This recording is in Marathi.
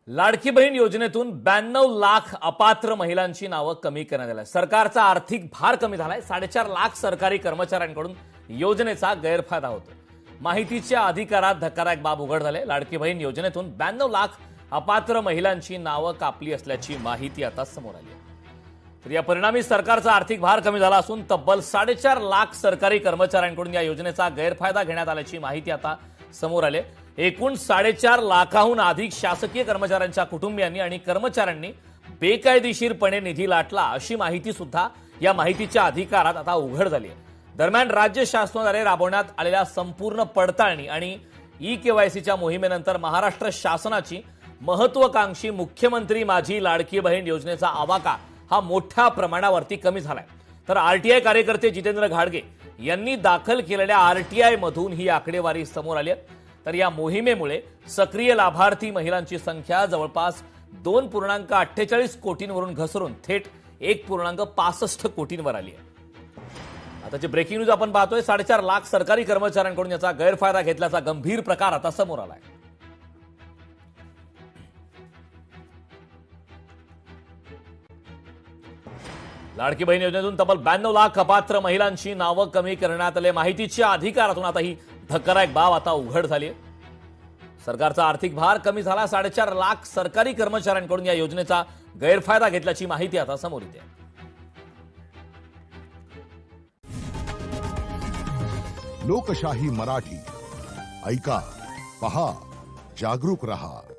लाडकी बहीण योजनेतून 92 लाख अपात्र महिलांची नावं कमी करण्यात आली. सरकारचा आर्थिक भार कमी झालाय. 4.5 लाख सरकारी कर्मचाऱ्यांकडून योजनेचा गैरफायदा होतो. माहितीच्या अधिकारात धक्कादायक बाब उघड झाले. लाडकी बहीण योजनेतून 92 लाख अपात्र महिलांची नावं कापली असल्याची माहिती आता समोर आली आहे. तर या परिणामी सरकारचा आर्थिक भार कमी झाला असून तब्बल 4.5 लाख सरकारी कर्मचाऱ्यांकडून या योजनेचा गैरफायदा घेण्यात आल्याची माहिती आता समोर आली. एकूण 4.5 लाखाहून अधिक शासकीय कर्मचाऱ्यांच्या कुटुंबियांनी आणि कर्मचाऱ्यांनी बेकायदेशीरपणे निधी लाटला अशी माहिती सुद्धा या माहितीच्या अधिकारात आता उघड झाली आहे. दरम्यान राज्य शासनाद्वारे राबवण्यात आलेल्या संपूर्ण पडताळणी आणि ई-केवायसीच्या मोहिमेनंतर महाराष्ट्र शासनाची महत्वाकांक्षी मुख्यमंत्री माझी लाडकी बहीण योजनेचा आवाका हा मोठ्या प्रमाणावरती कमी झालाय. तर आरटीआय कार्यकर्ते जितेंद्र घाडगे यांनी दाखल केलेल्या आरटीआय मधून ही आकडेवारी समोर आली आहे. तर या मोहिमेमुळे सक्रिय लाभार्थी महिलांची संख्या जवळपास 2.48 कोटींवरून घसरून थेट 1.65 कोटींवर आली आहे. आताची ब्रेकिंग न्यूज आपण पाहतोय. 4.5 लाख सरकारी कर्मचाऱ्यांकडून याचा गैरफायदा घेतल्याचा गंभीर प्रकार आता समोर आलाय. लाडकी बहीण योजनेतून तब्बल 92 लाख अपात्र महिलांची नावं कमी करण्यात आली. माहितीच्या अधिकारातून आता ही धक्कादायक बाब आता उघड झाली आहे. सरकारचा आर्थिक भार कमी झाला. 4.5 लाख सरकारी कर्मचाऱ्यांकडून या योजनेचा गैरफायदा घेतल्याची माहिती आता समोर येते. लोकशाही मराठी ऐका, पहा, जागरूक रहा.